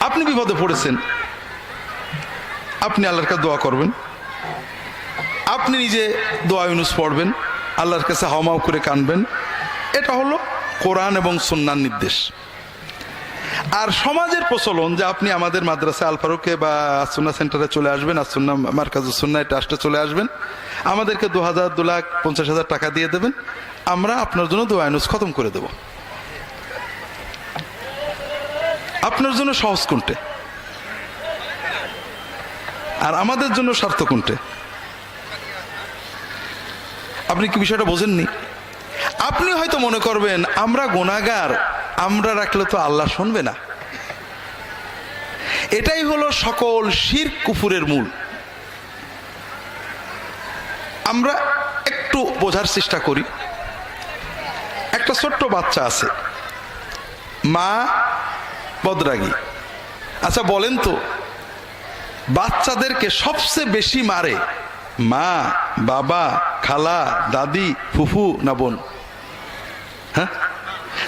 আপনি বিপদে পড়েছেন, আপনি আল্লাহর কাছে দোয়া করবেন, আপনি নিজে দোয়া ইউনুস পড়বেন, আল্লাহর কাছে হাওমাও করে কানবেন। এটা হলো কোরআন এবং সুন্নাহর নির্দেশ। আর সমাজের প্রচলন যে আপনি আমাদের মাদ্রাসা আল ফারুকে বা সুন্নাহ সেন্টারে চলে আসবেন, আর সুন্নাহ মার্কাজুস সুন্নাহ ট্রাস্টে চলে আসবেন, আমাদেরকে 2,50,000 টাকা দিয়ে দেবেন, আমরা আপনার জন্য দোয়া ইউনুস খতম করে দেব। আপনার জন্য সহজ কোনটে আর আমাদের জন্য স্বার্থ কোনটে? আপনি কি বিষয়টা বোঝেননি? আপনি হয়তো মনে করবেন আমরা গুনাহগার, আমরা রাখলে তো আল্লাহ শুনবে না। এটাই হলো সকল শিরক কুফুরের মূল। আমরা একটু বোঝার চেষ্টা করি। একটা ছোট্ট বাচ্চা আছে, মা বদরাগী। আচ্ছা বলেন তো, বাচ্চাদেরকে সবচেয়ে বেশি মারে মা, বাবা, খালা, দাদি, ফুফু না বোন? হ্যাঁ,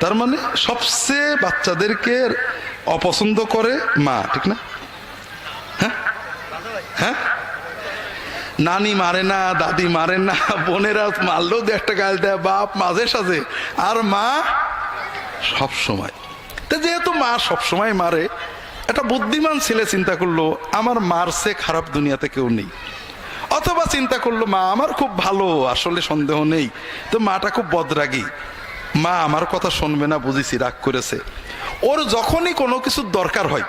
তার মানে সবচেয়ে বাচ্চাদেরকে অপছন্দ করে মা, ঠিক না? হ্যাঁ হ্যাঁ, নানি মারে না, দাদি মারে না, বোনেরা মারলেও দু একটা গাল দেয়, বাপ মাঝে সাঝে, আর মা সব সময়। তা যেহেতু মা সব সময় মারে, একটা বুদ্ধিমান ছেলে চিন্তা করলো আমার মার চেয়ে খারাপ দুনিয়াতে কেউ নেই। অথবা চিন্তা করলো মা আমার খুব ভালো, আসলে সন্দেহ নেই, তো মাটা খুব বদরাগী, মা আমার কথা শুনবে না, বুঝেছি রাগ করেছে। ওর যখনই কোনো কিছুর দরকার হয়,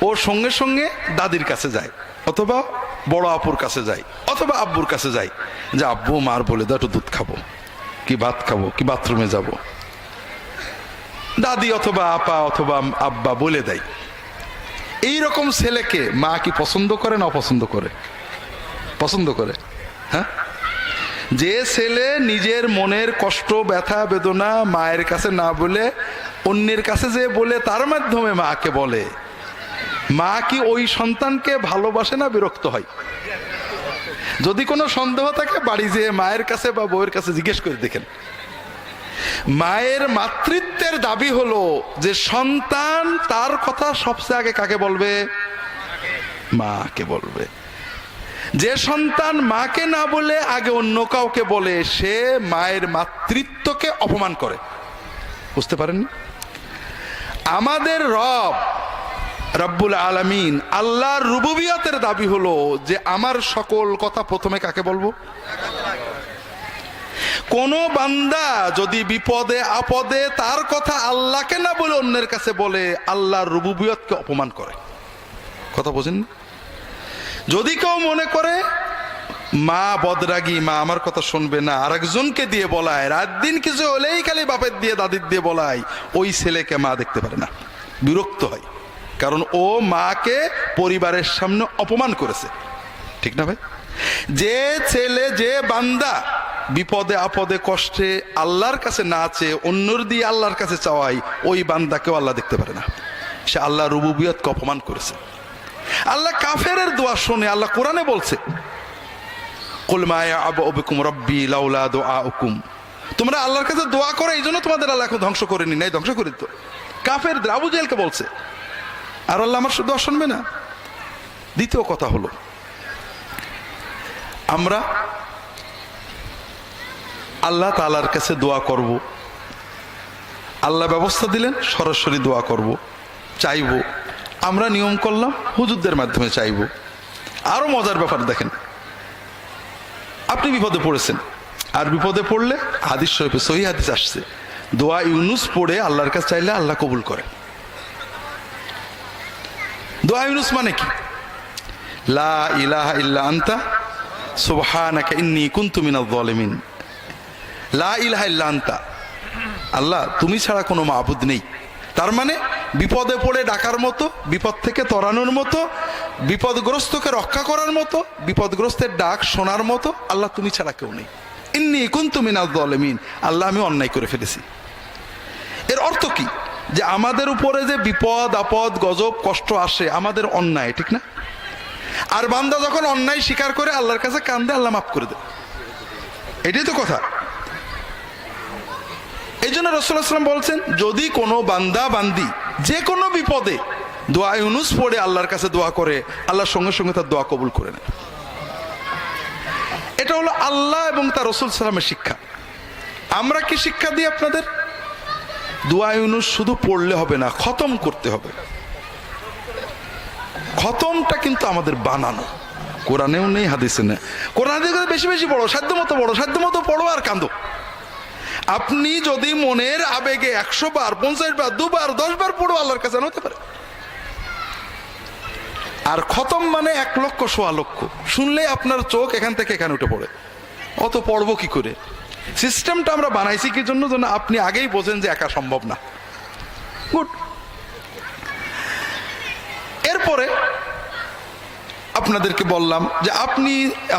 ওর সঙ্গে সঙ্গে দাদির কাছে যায়, অথবা বড় আপুর কাছে যায়, অথবা আব্বুর কাছে যায়, যে আব্বু মার বলে দাও একটু দুধ খাবো, কি ভাত খাবো, কি বাথরুমে যাব। দাদি অথবা আপা অথবা আব্বা বলে দেয়। এইরকম ছেলেকে মা কি পছন্দ করে না অপছন্দ করে? পছন্দ করে। হ্যাঁ, যে ছেলে নিজের মনের কষ্ট, ব্যথা, বেদনা মায়ের কাছে না বলে অন্যের কাছে যে বলে, তার মাধ্যমে মাকে বলে, মা কি ওই সন্তানকে ভালোবাসে না বিরক্ত হয়? যদি কোনো সন্দেহ থাকে বাড়ি যেয়ে মায়ের কাছে বা বউয়ের কাছে জিজ্ঞেস করে দেখেন। মায়ের মাতৃত্বের দাবি হলো যে সন্তান তার কথা সবচেয়ে আগে কাকে বলবে? মাকে বলবে। যে সন্তান মাকে না বলে আগে অন্য কাউকে বলে, সে মায়ের মাতৃত্বকে অপমান করে। বুঝতে পারেননি? আমাদের রব রব্বুল আলামিন, আল্লাহর রুবুবিয়তের দাবি হলো যে আমার সকল কথা প্রথমে কাকে বলবো? কোন বান্দা যদি বিপদে আপদে তার কথা আল্লাহকে না বলে অন্যের কাছে বলে, আল্লাহর রুবুবিয়তকে অপমান করে। কথা বোঝেন? যদি কেউ মনে করে মা বদরাগী, মা আমার কথা শুনবে না, আরেকজনকে দিয়ে বলায়, রাত দিন কিছু হলেই খালি বাপের দিয়ে দাদির দিয়ে বলায়, ওই ছেলেকে মা দেখতে পারে না, বিরক্ত হয়। কারণ ও মাকে পরিবারের সামনে অপমান করেছে। ঠিক না ভাই? যে ছেলে, যে বান্দা বিপদে আপদে কষ্টে আল্লাহর কাছে না চেয়ে অন্যর দিয়ে আল্লাহর কাছে চাওয়াই, ওই বান্দাকেও আল্লাহ দেখতে পারে না। সে আল্লাহ রুবুবিয়তকে অপমান করেছে। আল্লাহ কাফেরের দোয়া শুনে আল্লাহ কোরআনে বলছে, কুল মা ইয়াবু বিকুম রাব্বি লাউলা দুআউকুম। তোমরা আল্লাহর কাছে দোয়া করো, এই জন্য তোমাদের আল্লাহ এখন ধ্বংস করেনি, নাই ধ্বংস করে দিত। কাফের আবু জেহেলকে বলছে, আর আল্লাহ আমার দোয়া শুনবে না। দ্বিতীয় কথা হলো, আমরা আল্লাহ তাআলার কাছে দোয়া করব, আল্লাহ ব্যবস্থা দিলেন সরাসরি দোয়া করব, চাইব। আমরা নিয়ম করলাম হুজুরদের মাধ্যমে চাইব। আরো মজার ব্যাপার দেখেন, আপনি বিপদে পড়েছেন, আর বিপদে পড়লে হাদিস শরীফে সহিহ হাদিস আসছে, দোয়া ইউনুস পড়ে আল্লাহর কাছে চাইলে আল্লাহ কবুল করে। দোয়া ইউনুস মানে কি? লা ইলাহা ইল্লা আনতা সুবহানাকা ইন্নী কুনতু মিনাজ জালিমিন। লা ইলাহা ইল্লা আনতা, আল্লাহ তুমি ছাড়া কোনো মাবুদ নেই। তার মানে বিপদে পড়ে ডাকার মতো, বিপদ থেকে তরানোর মতো, বিপদগ্রস্তকে রক্ষা করার মতো, বিপদগ্রস্তের ডাক শোনার মতো আল্লাহ তুমি ছাড়া কেউ নেই। ইন্নী কুনতু মিনাজ জালিমিন, আল্লাহ আমি অন্যায় করে ফেলেছি। এর অর্থ কি? যে আমাদের উপরে যে বিপদ আপদ গজব কষ্ট আসে আমাদের অন্যায়, ঠিক না? আর বান্দা যখন অন্যায় স্বীকার করে আল্লাহর কাছে কান্দে, আল্লাহ মাফ করে দেয়। এটাই তো কথা। এই জন্য রাসূলুল্লাহ সাল্লাল্লাহু আলাইহি ওয়াসাল্লাম বলছেন, যদি কোনো বান্দা বান্দি যে কোনো বিপদে দোয়া ইউনুস পড়ে আল্লাহর কাছে দোয়া করে, আল্লাহর সঙ্গে সঙ্গে তার দোয়া কবুল করে নেয়। এটা হলো আল্লাহ এবং তার রাসূল সাল্লামের শিক্ষা। আমরা কি শিক্ষা দিই আপনাদের? দোয়া ইউনুস শুধু পড়লে হবে না, খতম করতে হবে। খতমটা কিন্তু আমাদের বানানো, কোরআনেও নেই, হাদিসে নেই। কোরআনে বেশি বেশি পড়ো, সাধ্যমতো পড়ো, সাধ্যমতো পড়ো আর কাঁদো। আপনি যদি মনের আবেগে 100 বার, 50 বার, 2 বার, 10 বার পড়ো, আল্লাহর কাছে হতে পারে। আর খতম মানে 1 লক্ষ, 1.25 লক্ষ। শুনলে আপনার চোখ এখান থেকে এখানে উঠে পড়ে, অত পড়বো কি করে? সিস্টেমটা আমরা বানাইছি কি জন্য? যেন আপনি আগেই বোঝেন যে একা সম্ভব না। গুড। এরপরে আপনাদেরকে বললাম যে আপনি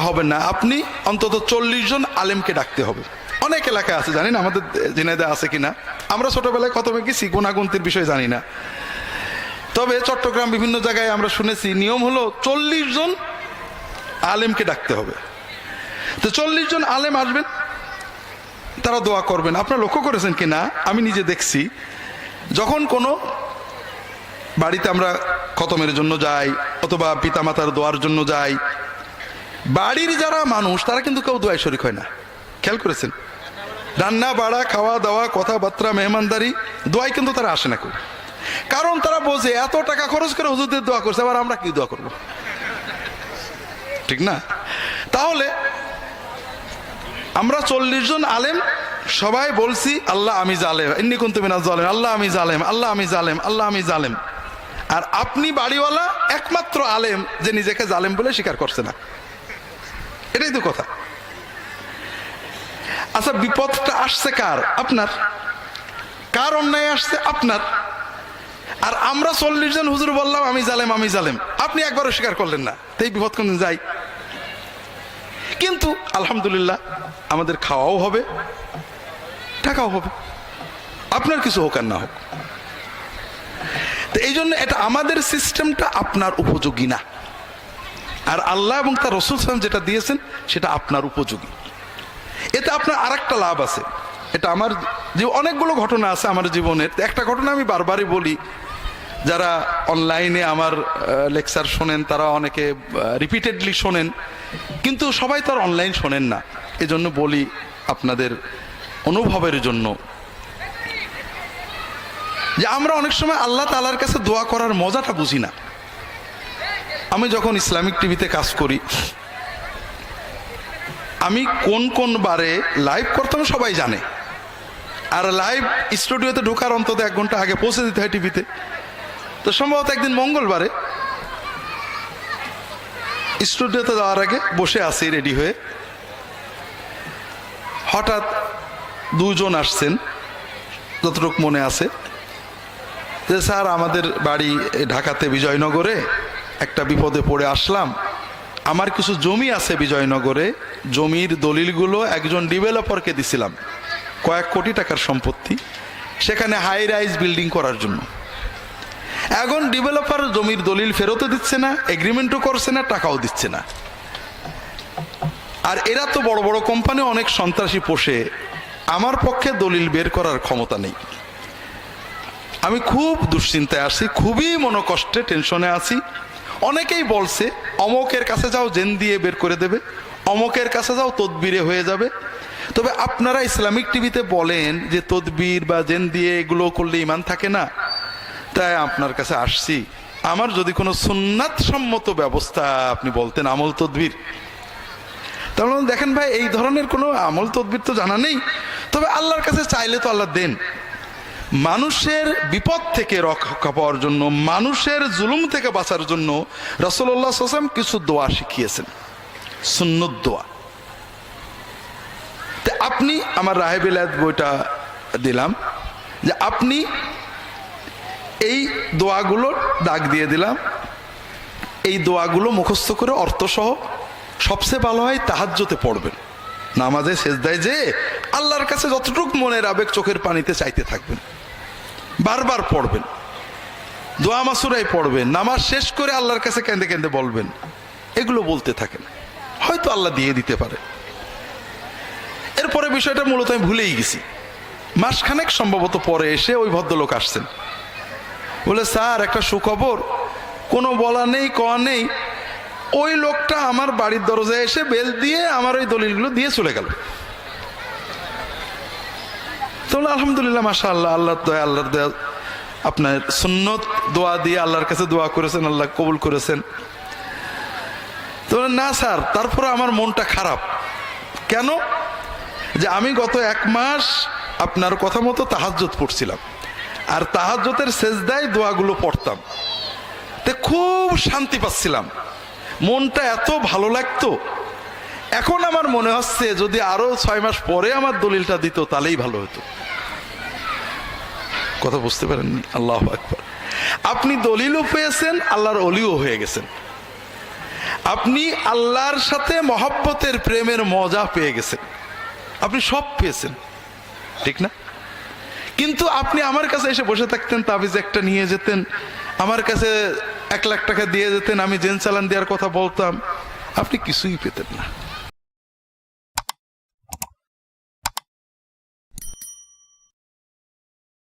হবেন না, আপনি অন্তত 40 জন আলেমকে ডাকতে হবে। অনেক এলাকায় আছে, জানি না আমাদের ঝিনাইদহে আছে কিনা। আমরা ছোটবেলায় খতমে গেছি, গুণাগুন্তির বিষয় জানি না। তবে চট্টগ্রাম বিভিন্ন জায়গায় আমরা শুনেছি নিয়ম হলো 40 জন আলেমকে ডাকতে হবে। তো 40 জন আলেম আসবেন, তারা দোয়া করবেন। আপনারা লক্ষ্য করেছেন কিনা, আমি নিজে দেখছি, যখন কোনো বাড়িতে আমরা খতমের জন্য যাই অথবা পিতামাতার দোয়ার জন্য যাই, বাড়ির যারা মানুষ তারা কিন্তু কেউ দোয়ায় শরীক হয় না। খেয়াল করেছেন? রান্না বাড়া, খাওয়া দাওয়া, কথাবার্তা, মেহমানদারি, দোয়ায় কিন্তু তারা আসে না কেউ। কারণ তারা বোঝে এত টাকা খরচ করে হুজুরদের দোয়া করছে, আবার আমরা কি দোয়া করব? ঠিক না? তাহলে আমরা 40 জন আলেম সবাই বলছি আল্লাহ আমি জালেম, ইন্নী কুনতু মিনাজ জালিম, আল্লাহ আমি জালেম, আল্লাহ আমি জালেম, আল্লাহ আমি জালেম। আর আপনি বাড়িওয়ালা একমাত্র আলেম যে নিজেকে জালেম বলে স্বীকার করছে না। এটাই তো কথা। আচ্ছা, বিপদটা আসছে কার? আপনার। কার অন্যায় আসছে? আপনার। আর আমরা 40 জন হুজুর বললাম আমি জালেম, আমি জালেম, আপনি একবারও স্বীকার করলেন না। তো এই বিপদ কোনদিন যাই। কিন্তু আলহামদুলিল্লাহ আমাদের খাওয়াও হবে, টাকাও হবে, আপনার কিছু হোক আর না হোক। তো এই জন্য এটা আমাদের সিস্টেমটা আপনার উপযোগী না। আর আল্লাহ এবং তার রাসূল সাল্লাল্লাহু আলাইহি ওয়াসাল্লাম যেটা দিয়েছেন সেটা আপনার উপযোগী। এতে আপনার আরেকটা লাভ আছে। এটা আমার যে অনেকগুলো ঘটনা আছে আমার জীবনের। একটা ঘটনা আমি বারবারই বলি, যারা অনলাইনে আমার লেকচার শোনেন তারা অনেকে রিপিটেডলি শোনেন, কিন্তু সবাই তো আর অনলাইন শোনেন না। এজন্য বলি আপনাদের অনুভবের জন্য, যে আমরা অনেক সময় আল্লাহ তাআলার কাছে দোয়া করার মজাটা বুঝি না। আমি যখন ইসলামিক টিভিতে কাজ করি, আমি কোন কোন বারে লাইভ করতাম সবাই জানে। আর লাইভ স্টুডিওতে ঢোকার অন্তত 1 ঘন্টা আগে পৌঁছে দিতে হয় টিভিতে। তো সম্ভবত একদিন মঙ্গলবারে স্টুডিওতে যাওয়ার আগে বসে আছি রেডি হয়ে, হঠাৎ 2 জন আসছেন, যতটুকু মনে আছে, যে স্যার আমাদের বাড়ি ঢাকাতে বিজয়নগরে, একটা বিপদে পড়ে আসলাম, আমার কিছু জমি আছে বিজয়নগরে, জমির দলিলগুলো একজন ডেভেলপারকে দিছিলাম, কয়েক কোটি টাকার সম্পত্তি, সেখানে হাই রাইজ বিল্ডিং করার জন্য। এখন ডেভেলপার জমির দলিল ফেরতও দিচ্ছে না, এগ্রিমেন্টও করছে না, টাকাও দিচ্ছে না। আর এরা তো বড় বড় কোম্পানি অনেক সন্ত্রাসী পোষে, আমার পক্ষে দলিল বের করার ক্ষমতা নেই। আমি খুব দুশ্চিন্তায় আছি, খুবই মনোকষ্টে, টেনশনে আছি। অনেকেই বলছে অমকের কাছে যাও, জেন দিয়ে বের করে দেবে, অমকের কাছে যাও, তদবিরে হয়ে যাবে। তবে আপনারা ইসলামিক টিভিতে বলেন যে তদবির বা জেন দিয়ে এগুলো করলে ঈমান থাকে না, তাই আপনার কাছে আসছি। আমার যদি কোনো সুন্নাত সম্মত ব্যবস্থা আপনি বলতেন, আমল তদবির, তাহলে দেখেন ভাই এই ধরনের কোনো আমল তদবির তো জানা নেই। তবে আল্লাহর কাছে চাইলে তো আল্লাহ দেন। মানুষের বিপদ থেকে রক্ষা পাওয়ার জন্য, মানুষের জুলুম থেকে বাঁচার জন্য রাসূলুল্লাহ সাল্লাল্লাহু আলাইহি ওয়াসাল্লাম কিছু দোয়া শিখিয়েছেন, সুন্নত দোয়া। তো আপনি আমার রাহে বিলায়াত বইটা দিলাম, যে আপনি এই দোয়াগুলো দাগ দিয়ে দিলাম, এই দোয়াগুলো মুখস্থ করে অর্থসহ, সবচেয়ে ভালো হয় তাহাজ্জুদে পড়বেন, নামাজে সেজদায় যে আল্লাহর কাছে যতটুকু মনের আবেগ চোখের পানিতে চাইতে থাকবেন, বারবার পড়বেন, দোয়া মাসুরাই পড়বেন, নামাজ শেষ করে আল্লাহর কাছে কেঁদে কেঁদে বলবেন, এগুলো বলতে থাকেন, হয়তো আল্লাহ দিয়ে দিতে পারে। এরপরে বিষয়টা মূলত আমি ভুলেই গেছি। মাসখানেক সম্ভবত পরে এসে ওই ভদ্রলোক আসছেন, বলে স্যার একটা সুখবর, কোনো বলা নেই কওয়া নেই, ওই লোকটা আমার বাড়ির দরজায় এসে বেল দিয়ে আমার ওই দলিলগুলো দিয়ে চলে গেল। তো আলহামদুলিল্লাহ, মাশাআল্লাহ, আল্লাহর দয়া, আল্লাহর দয়া, আপনার সুন্নত দোয়া দিয়ে আল্লাহর কাছে দোয়া করেছেন, আল্লাহ কবুল করেছেন। তো না স্যার, তারপরে আমার মনটা খারাপ। কেন? যে আমি গত 1 মাস আপনার কথা মতো তাহাজ্জুদ পড়ছিলাম, আর তাহাজ্জুদের সেজদায় দোয়াগুলো পড়তাম, তে খুব শান্তি পাচ্ছিলাম, মনটা এত ভালো লাগতো। এখন আমার মনে হচ্ছে যদি আরো 6 মাস পরে আমার দলিলটা দিত তাহলেই ভালো হতো। কথা বুঝতে পারেননি? আল্লাহু আকবার। আপনি দলিলও পেয়েছেন, আল্লাহর ওলিও হয়ে গেছেন, আপনি আল্লাহর সাথে মহব্বতের প্রেমের মজা পেয়ে গেছেন, আপনি সব পেয়েছেন, ঠিক না? কিন্তু আপনি আমার কাছে এসে বসে থাকতেন, তাবিজ একটা নিয়ে যেতেন, আমার কাছে 1 লাখ টাকা দিয়ে যেতেন, আমি জেন চালান দেওয়ার কথা বলতাম, আপনি কিছুই পেতেন না।